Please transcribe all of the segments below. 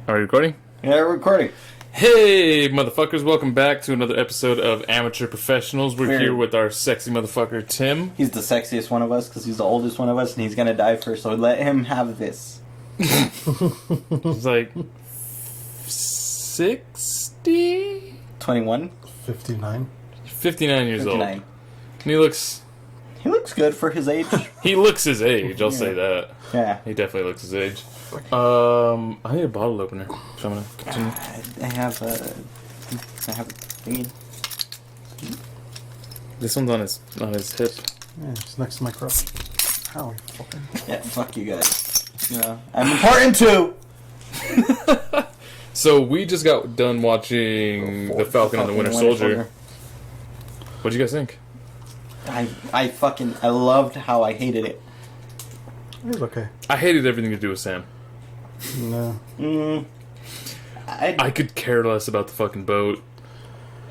Are you recording? Yeah, we're recording. Hey, motherfuckers, welcome back to another episode of Amateur Professionals. We're Weird. here with our sexy motherfucker, Tim. He's the sexiest one of us because he's the oldest one of us, and he's gonna die first. So let him have this. He's like 60? 21, 59. 59 years 59. old. And he looks good for his age. his age, I'll say that. Yeah. He definitely looks his age. I need a bottle opener, so I'm gonna continue. I have a thingy. This one's on his hip. Yeah, it's next to my crotch. How we fucking... Yeah, fuck you guys. You know, I'm important too. So we just got done watching The Falcon and the Winter Soldier. What'd you guys think? I loved how I hated it. It was okay. I hated everything to do with Sam. No. I could care less about the fucking boat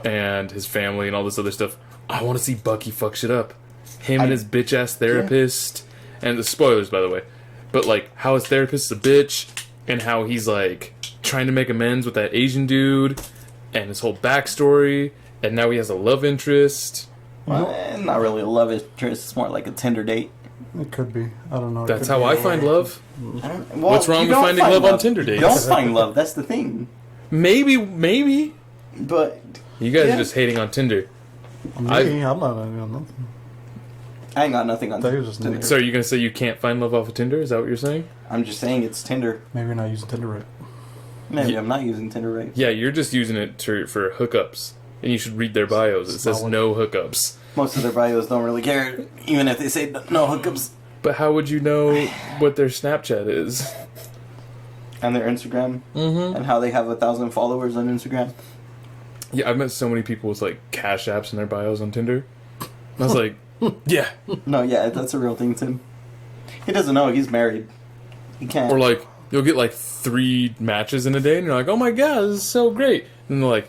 and his family and all this other stuff. I want to see Bucky fuck shit up. Him and his bitch ass therapist. And the spoilers, by the way. But like, how his therapist is a bitch, and how he's like trying to make amends with that Asian dude, and his whole backstory, and now he has a love interest. Well, not really a love interest. It's more like a Tinder date. It could be. I don't know. That's how I find love. What's wrong with finding love on Tinder dates? You don't find love. That's the thing. Maybe. But You guys are just hating on Tinder. I'm not nothing. I ain't got nothing on That was just Tinder. So are you going to say you can't find love off of Tinder? Is that what you're saying? I'm just saying it's Tinder. Maybe you're not using Tinder right. Maybe I'm not using Tinder right. Yeah, you're just using it for hookups. And you should read their bios. It says no hookups. Most of their bios don't really care, even if they say no hookups. But how would you know what their Snapchat is? And their Instagram. Mm-hmm. And how they have 1,000 followers on Instagram. Yeah, I've met so many people with like cash apps in their bios on Tinder. And I was like, yeah. No, yeah, that's a real thing, Tim. He doesn't know he's married. He can't. Or like, you'll get like 3 matches in a day and you're like, oh my god, this is so great. And they're like,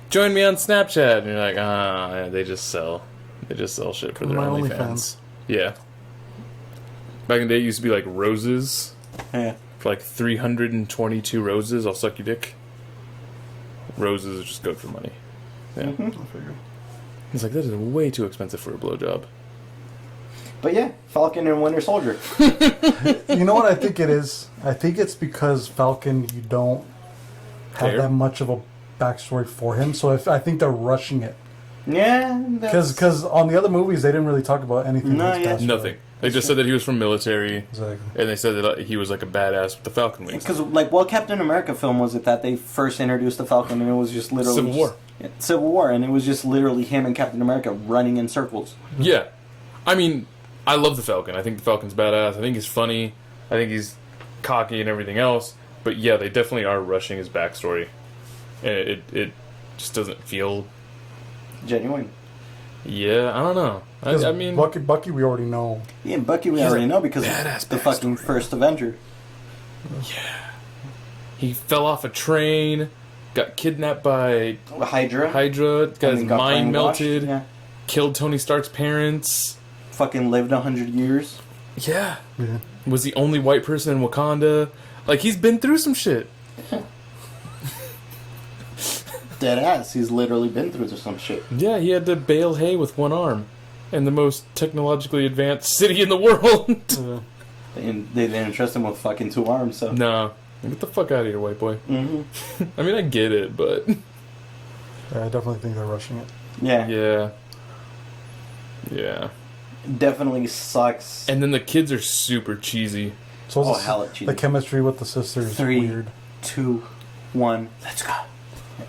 join me on Snapchat. And you're like, yeah, they just sell shit for their My OnlyFans. Yeah. Back in the day, it used to be like roses. Yeah. For like 322 roses, I'll suck your dick. Roses are just good for money. Yeah. Mm-hmm. I figured. He's like, that is way too expensive for a blowjob. But yeah, Falcon and Winter Soldier. You know what I think it is? I think it's because Falcon, you don't have Care? that much of a backstory for him. So I think they're rushing it. Yeah. Because on the other movies, they didn't really talk about anything. No, with his yeah. backstory. Nothing. They just said that he was from military, Exactly. and they said that he was like a badass with the Falcon wings. Because, like, what Captain America film was it that they first introduced the Falcon, and it was just literally... Civil War. Yeah, Civil War, and it was just literally him and Captain America running in circles. Yeah. I mean, I love the Falcon. I think the Falcon's badass. I think he's funny. I think he's cocky and everything else. But yeah, they definitely are rushing his backstory. And it just doesn't feel... Genuine. Yeah, I don't know. I mean... Bucky, we already know. Yeah, Bucky we already know because badass the fucking first Avenger. Yeah. He fell off a train, got kidnapped by Hydra. got and his then got mind brainwashed. melted, Yeah. killed Tony Stark's parents. Fucking lived 100 years. Yeah. Yeah. Was the only white person in Wakanda. Like, he's been through some shit. Dead ass. He's literally been through some shit. Yeah, he had to bale hay with one arm. In the most technologically advanced city in the world. And they didn't trust him with fucking 2 arms, so... Nah. Get the fuck out of here, white boy. Mm-hmm. I mean, I get it, but... Yeah, I definitely think they're rushing it. Yeah. Yeah. Yeah. Definitely sucks. And then the kids are super cheesy. So Oh, hella cheesy. the chemistry with the sisters is 3, weird. 2, 1. Let's go.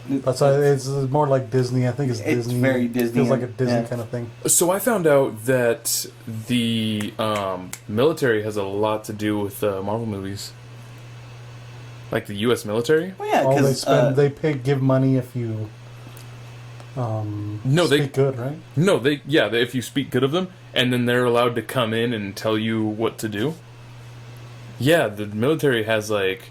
That's why it's more like Disney. I think it's It's Disney. very Disney Feels like a and- Disney yeah. kind of thing. So I found out that the military has a lot to do with Marvel movies. Like the U.S. military? Well, yeah, Oh, they because... give money if you speak good, right? No, if you speak good of them, and then they're allowed to come in and tell you what to do. Yeah, the military has like...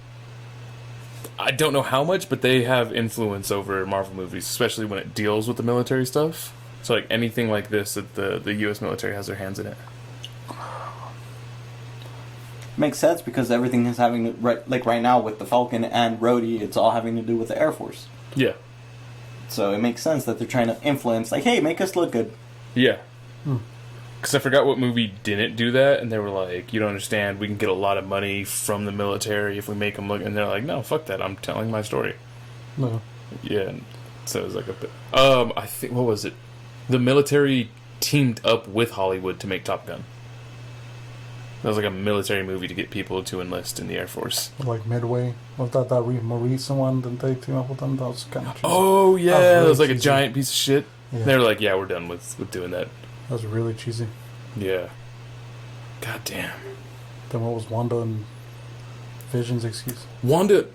I don't know how much, but they have influence over Marvel movies, especially when it deals with the military stuff. So like anything like this, that the U.S. military has their hands in it. Makes sense because everything is having right now with the Falcon and Rhodey, it's all having to do with the Air Force. Yeah. So it makes sense that they're trying to influence, like, hey, make us look good. Yeah. Because I forgot what movie didn't do that, and they were like, you don't understand, we can get a lot of money from the military if we make them look... And they're like, no, fuck that, I'm telling my story. No. Yeah, and so it was like a bit... I think, what was it? The military teamed up with Hollywood to make Top Gun. That was like a military movie to get people to enlist in the Air Force. Like Midway. Was that more recent one? Didn't they team up with them? That was kind of cheesy. Oh, yeah, really that was like cheesy. a giant piece of shit. Yeah. They were like, yeah, we're done with doing that. That was really cheesy. Yeah. God damn. Then what was Wanda and Vision's excuse? Wanda...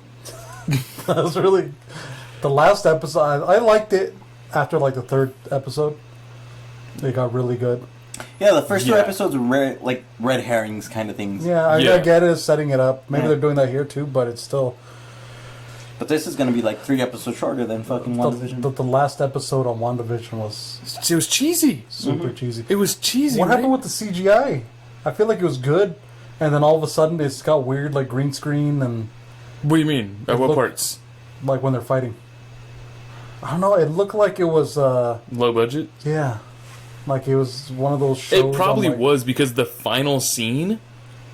That was really... The last episode, I liked it after like the third episode. It got really good. Yeah, the first two Yeah. episodes were red herrings kind of things. Yeah, I get it, setting it up. Maybe Yeah. they're doing that here too, but it's still... But this is going to be like 3 episodes shorter than fucking WandaVision. The last episode on WandaVision was It was cheesy. super cheesy. It was cheesy, What right? happened with the CGI? I feel like it was good, and then all of a sudden it's got weird, like green screen, and What do you mean? At It what looked- parts? like when they're fighting. I don't know. It looked like it was, Low budget? yeah, like it was one of those shows. It probably on, like, was because the final scene,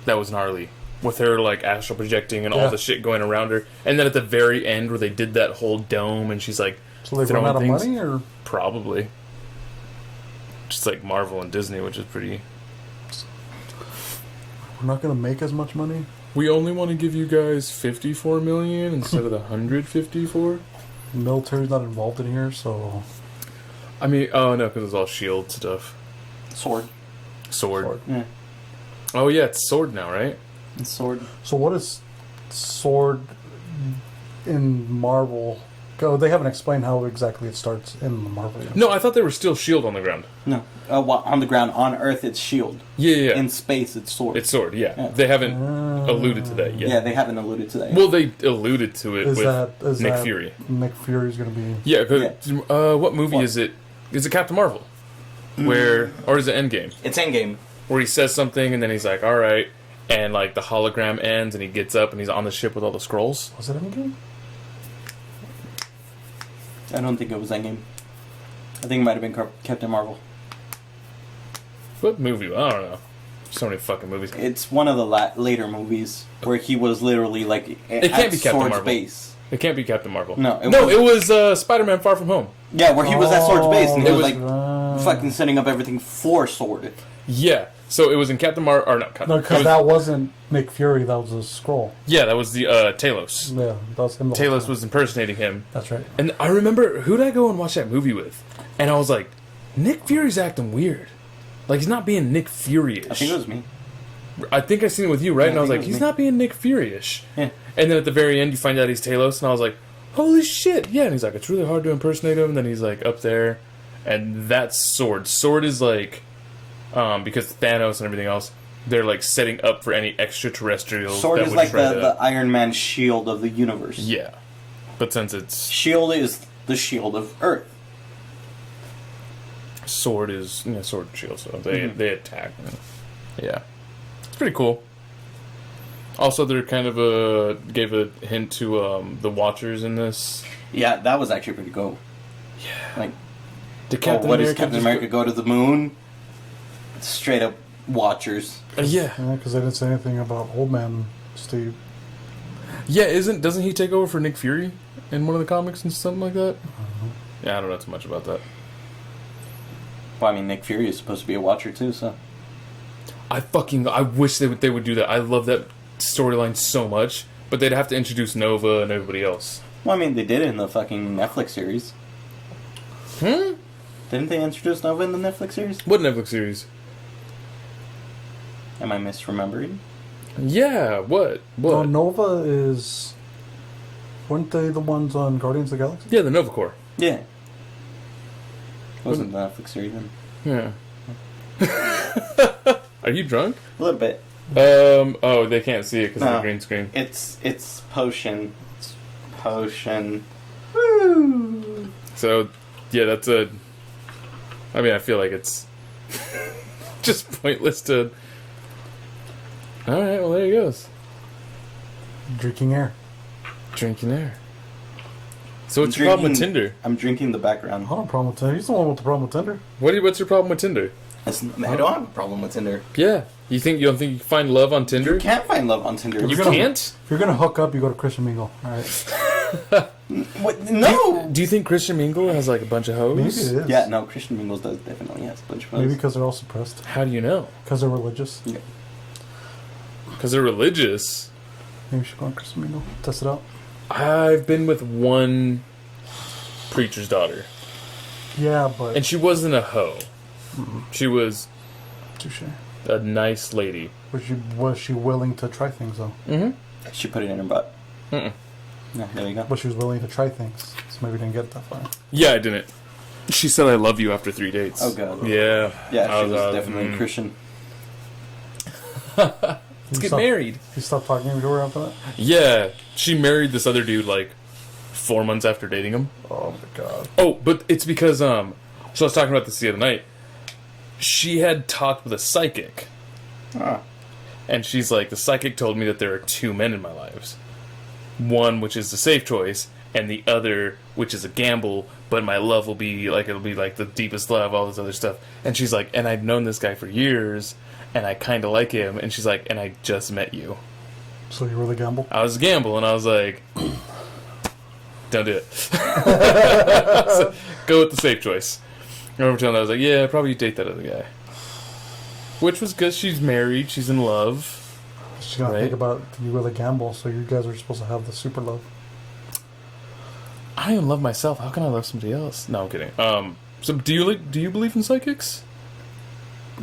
that was gnarly. With her, like, astral projecting and Yeah. all the shit going around her. And then at the very end where they did that whole dome and she's, like, So they throwing run out of things. money, or Probably. Just like Marvel and Disney, which is pretty... we're not gonna make as much money. We only want to give you guys $54 million instead of the $154. The military's not involved in here, so I mean, oh no, because it's all S.H.I.E.L.D. stuff. Sword. Sword. Yeah. Oh yeah, it's Sword now, right? It's Sword. So what is Sword in Marvel? Go. They haven't explained how exactly it starts in the Marvel yet. No, I thought they were still S.H.I.E.L.D. on the ground. No. On the ground, on Earth, it's S.H.I.E.L.D. Yeah. In space, it's Sword. It's Sword, yeah. Yeah. They haven't alluded to that yet. Yeah, they haven't alluded to that. Well, they alluded to it Is with Nick that Fury. Nick Fury's gonna be? Yeah, 'cause, what movie What? is it? Is it Captain Marvel? Where, or is it Endgame? It's Endgame. Where he says something and then he's like, alright, and like the hologram ends and he gets up and he's on the ship with all the scrolls. Was it Endgame? I don't think it was Endgame. I think it might have been Captain Marvel. What movie? I don't know. So many fucking movies. It's one of the later movies where he was literally like It can't be Captain Sword's Marvel. base. It can't be Captain Marvel. No, it was Spider-Man Far From Home. Yeah, where he was at Sword's base and he It was was- like fucking setting up everything for Sword. Yeah. So it was in Captain Marvel, or not Captain No, because that wasn't Nick Fury. That was a scroll. Yeah, that was the Talos. Yeah, that was him. the whole Talos time. was impersonating him. That's right. And I remember, who'd I go and watch that movie with? And I was like, Nick Fury's acting weird. Like, he's not being Nick Fury-ish. I think it was me. I think I seen it with you, right? Yeah, And I was I like, think it was he's me. not being Nick Fury-ish. Yeah. And then at the very end, you find out he's Talos, and I was like, holy shit, yeah. And he's like, it's really hard to impersonate him. And then he's like, up there. And that's Sword. Sword is like, because Thanos and everything else, they're like setting up for any extraterrestrials Sword that is would like try to... the Iron Man shield of the universe. Yeah. But since it's... Shield is the shield of Earth. Sword is sword and shield, so they attack. Yeah, it's pretty cool. Also, they're kind of gave a hint to the Watchers in this. Yeah, that was actually pretty cool. Yeah, Like, did Captain what does America Captain just America go to the moon? Straight up Watchers. Yeah, because they didn't say anything about Old Man Steve. yeah. Doesn't he take over for Nick Fury in one of the comics and something like that? Yeah, I don't know too much about that. Well, I mean, Nick Fury is supposed to be a Watcher too, so. I wish they would do that. I love that storyline so much, but they'd have to introduce Nova and everybody else. Well, I mean, they did it in the fucking Netflix series. Didn't they introduce Nova in the Netflix series? What Netflix series? Am I misremembering? Yeah, what? No, Nova is. Weren't they the ones on Guardians of the Galaxy? Yeah, the Nova Corps. Yeah. Wasn't the Netflix series then? Yeah. Are you drunk? A little bit. Oh, they can't see it because of the No. green screen. It's potion. It's potion. Woo! So, yeah, that's a... I mean, I feel like it's just pointless to... All right, well, there he goes. Drinking air. Drinking air. So what's your problem with Tinder? I'm drinking the background. I don't have a problem with Tinder. He's the one with the problem with Tinder. What's your problem with Tinder? I don't have a problem with Tinder. Yeah. You don't think you can find love on Tinder? You can't find love on Tinder. You can't? If you're gonna hook up, you go to Christian Mingle. All right. What? No. Do you think Christian Mingle has like a bunch of hoes? Maybe it is. Yeah, no. Christian Mingles does definitely has a bunch of Maybe hoes. because they're all suppressed. How do you know? Because they're religious. Yeah. Because they're religious. Maybe you should go on Christian Mingle. Test it out. I've been with one preacher's daughter, Yeah, but and she wasn't a hoe. She was touche. a nice lady. Was she willing to try things though? Mm-hmm. She put it in her butt. Mm-mm. Yeah, there you go. But she was willing to try things, so maybe didn't get that far. Yeah, I didn't. She said I love you after 3 dates. Oh, God. Yeah. Yeah, she was definitely a Christian. Let's get married. You stopped talking to her after that? Yeah. She married this other dude like 4 months after dating him. Oh my god. Oh, but it's because so I was talking about this the other night. She had talked with a psychic. Ah. And she's like, the psychic told me that there are 2 men in my lives. One, which is the safe choice, and the other, which is a gamble, but my love will be like, it'll be like the deepest love, all this other stuff. And she's like, and I've known this guy for years, and I kind of like him. And she's like, and I just met you. So you really gamble? I was a gamble, and I was like, don't do it. So, go with the safe choice. I remember telling her, I was like, yeah, probably date that other guy. Which was good. She's married. She's in love. She's gonna think about you really gamble, so you guys are supposed to have the super love. I don't even love myself. How can I love somebody else? No, I'm kidding. So do you believe in psychics? I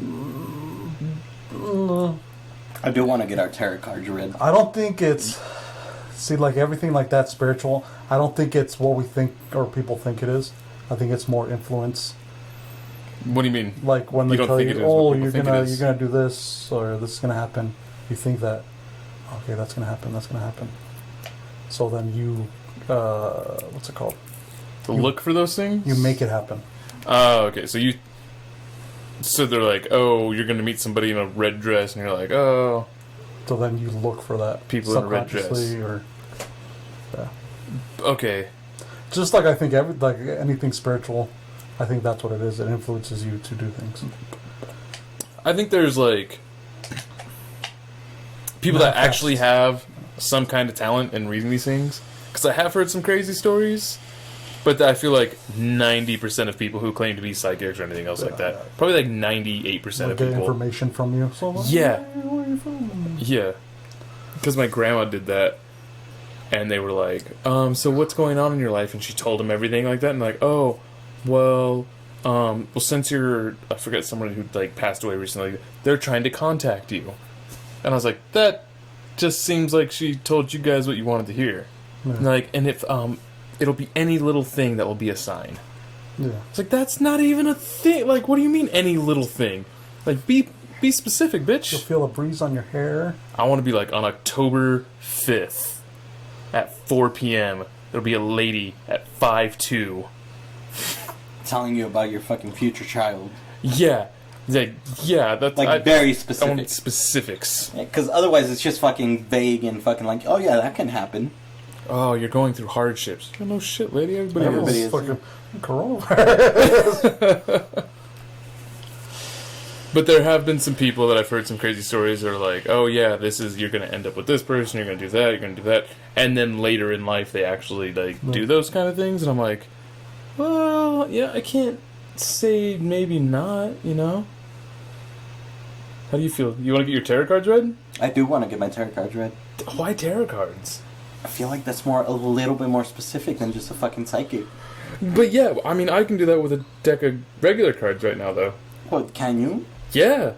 do want to get our tarot cards read. I don't think it's like everything like that spiritual. I don't think it's what we think or people think it is. I think it's more influence. What do you mean? Like when they You don't tell think you, it is what "Oh, people you're think it gonna is. do this or this is gonna happen," you think that, okay, that's gonna happen. That's gonna happen. So then you, what's it called? Look for those things? You make it happen. Oh, okay. So they're like, oh, you're going to meet somebody in a red dress, and you're like, oh. So then you look for that People in a red dress. subconsciously or yeah. Okay. Just like I think like anything spiritual, I think that's what it is. It influences you to do things. I think there's like people that actually have some kind of talent in reading these things. Because I have heard some crazy stories, but I feel like 90% of people who claim to be psychics or anything else like that, probably like 98% of Get people. information from you. So like, Yeah. where are you from? Yeah. Because my grandma did that. And they were like, so what's going on in your life? And she told them everything like that. And like, oh, well, since you're, I forget someone who like passed away recently, they're trying to contact you. And I was like, that just seems like she told you guys what you wanted to hear. Yeah. And like, and if, it'll be any little thing that will be a sign. Yeah. It's like, that's not even a thing. Like, what do you mean any little thing? Like, be specific, bitch. You'll feel a breeze on your hair. I want to be like on October 5th at 4 p.m. There'll be a lady at 5'2". Telling you about your fucking future child. Yeah. Like, yeah, that's... Like, very I specific. want specifics. Because otherwise it's just fucking vague and fucking like, oh yeah, that can happen. Oh, you're going through hardships. Oh, no shit, lady. Everybody is. Everybody is. Fucking coronavirus. But there have been some people that I've heard some crazy stories that are like, oh yeah, you're going to end up with this person, you're going to do that, you're going to do that. And then later in life they actually like do those kind of things. And I'm like, well, yeah, I can't say maybe not, you know? How do you feel? You want to get your tarot cards read? I do want to get my tarot cards read. Why tarot cards? I feel like that's a little bit more specific than just a fucking psychic. But yeah, I mean, I can do that with a deck of regular cards right now, though. What, can you? Yeah.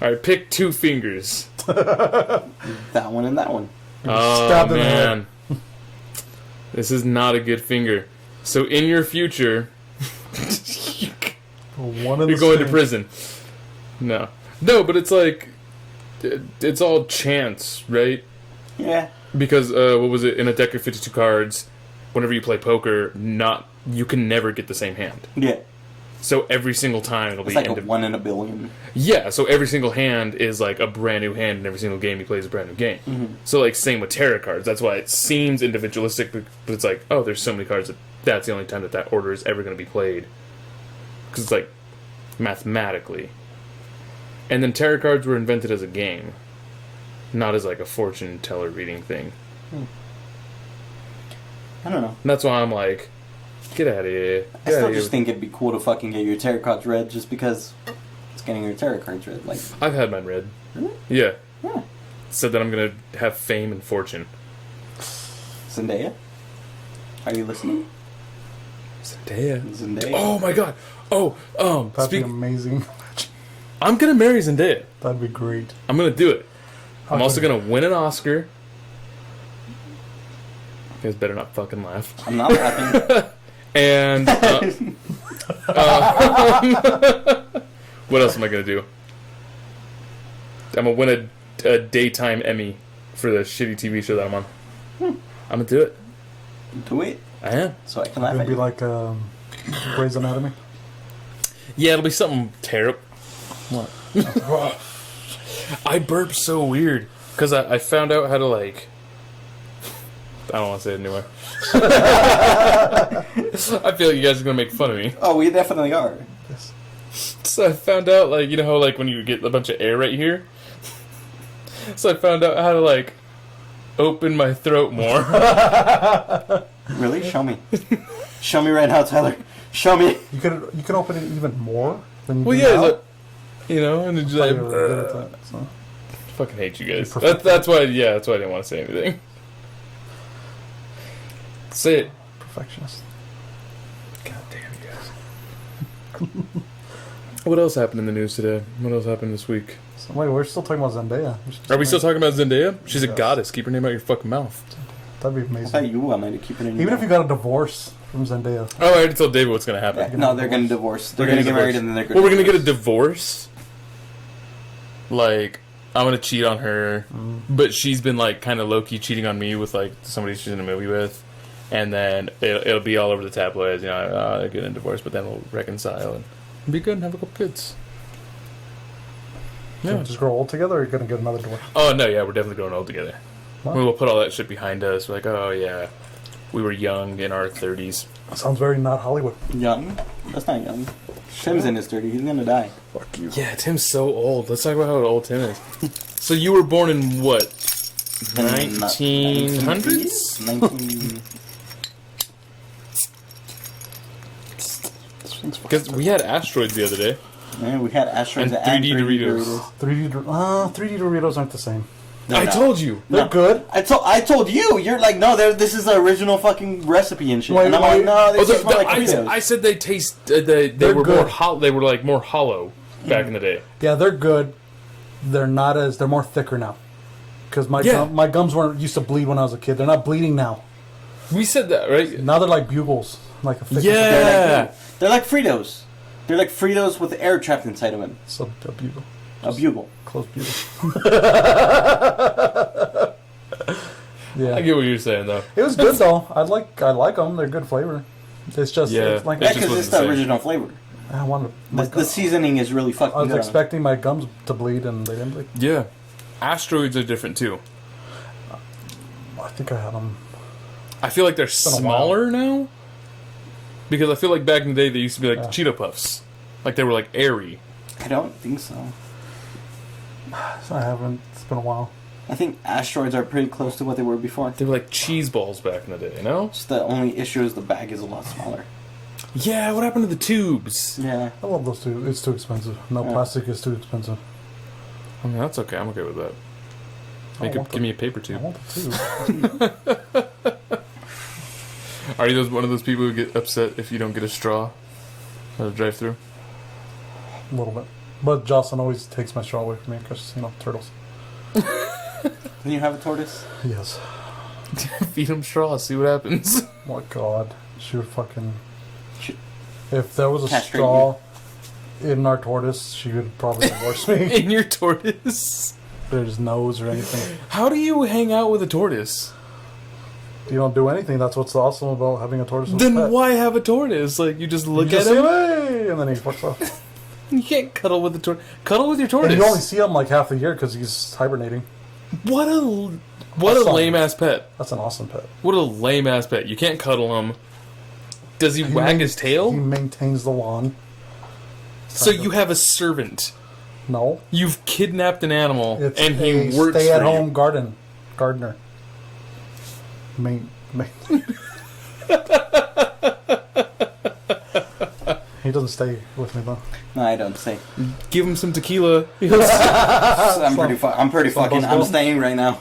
Alright, pick 2 fingers. That one and that one. Oh, Stabbed in the man. This is not a good finger. So in your future, you're going to prison. No. No, but it's like, it's all chance, right? Yeah. Because, what was it, in a deck of 52 cards, whenever you play poker, you can never get the same hand. Yeah. So every single time it'll It's be like a 1 in a billion. Yeah, so every single hand is like a brand new hand, and every single game he plays is a brand new game. Mm-hmm. So like same with tarot cards. That's why it seems individualistic, but it's like, oh, there's so many cards that's the only time that order is ever going to be played. Because it's like mathematically. And then tarot cards were invented as a game, not as like a fortune teller reading thing. I don't know. And that's why I'm like, get out of here. I still just think it'd be cool to fucking get your tarot cards read just because it's getting your tarot cards read. Like, I've had mine read. really? Yeah. Yeah. Said that I'm going to have fame and fortune. Zendaya? Are you listening? Zendaya. Oh my god. Oh, That'd be amazing. I'm gonna marry Zendaya. That'd be great. I'm gonna do it. I'm Okay. also gonna win an Oscar. You guys better not fucking laugh. I'm not laughing. And what else am I gonna do? I'm gonna win a daytime Emmy for the shitty TV show that I'm on. I'm gonna do it. Do it I am. so I can laugh It'd at be you. like Grey's Anatomy. Yeah, it'll be something terrible. What? I burp so weird because I found out how to like. I don't want to say it anyway. I feel like you guys are gonna make fun of me. Oh, we definitely are. Yes. So I found out, like, you know how, like, when you get a bunch of air right here? So I found out how to, like, open my throat more. Really? Show me. Show me right now, Tyler. Show me. You could open it even more than you Well, do yeah, now. like, you know, and it's I like, thought you were really good at that, so. fucking hate you guys. You're perfect. That's why, yeah, that's why I didn't want to say anything. Say it. Perfectionist. God damn you guys. What else happened in the news today? What else happened this week? So, wait, we're still talking about Zendaya. Are we still talking about Zendaya? She's a Yes. goddess. Keep her name out your fucking mouth. That'd be I thought amazing. you wanted to keep it in your Even if you mouth. got a divorce from Zendaya. Oh, I already told David what's going to happen. Yeah, no, they're going to divorce. They're We're going to gonna get married divorce. and then they're going Well, we're going to get a divorce. Like, I'm going to cheat on her. But she's been, like, kind of low-key cheating on me with, like, somebody she's in a movie with. And then it'll be all over the tabloids. You know, they're getting a divorce, but then we'll reconcile and be good and have a couple kids. So Yeah. just grow old together, or are you going to get another divorce? Oh, no, yeah, we're definitely growing old together. Wow. We'll put all that shit behind us. We're like, oh, yeah, we were young in our 30s. Sounds very not Hollywood. Young? That's not young. Tim's in his 30s. He's going to die. Fuck you. Yeah, Tim's so old. Let's talk about how old Tim is. So you were born in what? 1900s? 19... Because we had asteroids the other day. Man, we had asteroids And and 3D 3D Doritos. 3D Doritos aren't the same. They're I not. told you. They're No. good. I told you. You're like, no, this is the original fucking recipe and shit. Wait, and I'm wait. like, no, they Oh, taste more like Cheetos. I said they taste. They They're were good. more. They were like more hollow back in the day. Yeah, they're good. They're not as. They're more thicker now. Because Yeah. my gums weren't used to bleed when I was a kid. They're not bleeding now. We said that, right? Now they're like bugles. Like a thick. Yeah. They're like Fritos. They're like Fritos with air trapped inside of them. So a bugle. A bugle. Close bugle. I Yeah. get what you're saying though. It was good though. I like them. They're good flavor. It's just Yeah. it's like Yeah, It just because it's wasn't the the same. original flavor. I wanted The seasoning is really fucking I was good. expecting my gums to bleed and they didn't bleed. Yeah. Asteroids are different too. I think I had them. I feel like they're been a while. smaller now. Because I feel like back in the day they used to be like Yeah. Cheeto Puffs. Like they were like airy. I don't think so. I haven't. It's been a while. I think asteroids are pretty close to what they were before. They were like cheese balls back in the day, you know? Just the only issue is the bag is a lot smaller. Yeah, what happened to the tubes? Yeah. I love those two. It's too expensive. No, Yeah. plastic is too expensive. I mean, that's okay. I'm okay with that. want Give me a paper I tube. want the tube. Are you one of those people who get upset if you don't get a straw at a drive-through? A little bit. But Jocelyn always takes my straw away from me because, turtles. Can you have a tortoise? Yes. Feed them straws, see what happens. Oh my god. She would fucking... She- If there was a Castrate straw in our tortoise, she would probably divorce me. In your tortoise. There's nose or anything. How do you hang out with a tortoise? You don't do anything. That's what's awesome about having a tortoise. Then pet. why have a tortoise? Like, you just look You at just him. say, "Hey," and then he fucks off. You can't cuddle with the tortoise. Cuddle with your tortoise. And you only see him like half the year because he's hibernating. What a Awesome. lame ass pet. That's an awesome pet. What a lame ass pet. You can't cuddle him. Does he wag his He tail? maintains the lawn. So you have a servant. No, You've kidnapped an animal, it's and he a works for stay-at-home you. gardener. He doesn't stay with me though. No, I don't say. Give him some tequila. I'm pretty fucking. I'm Buzzkill? staying right now.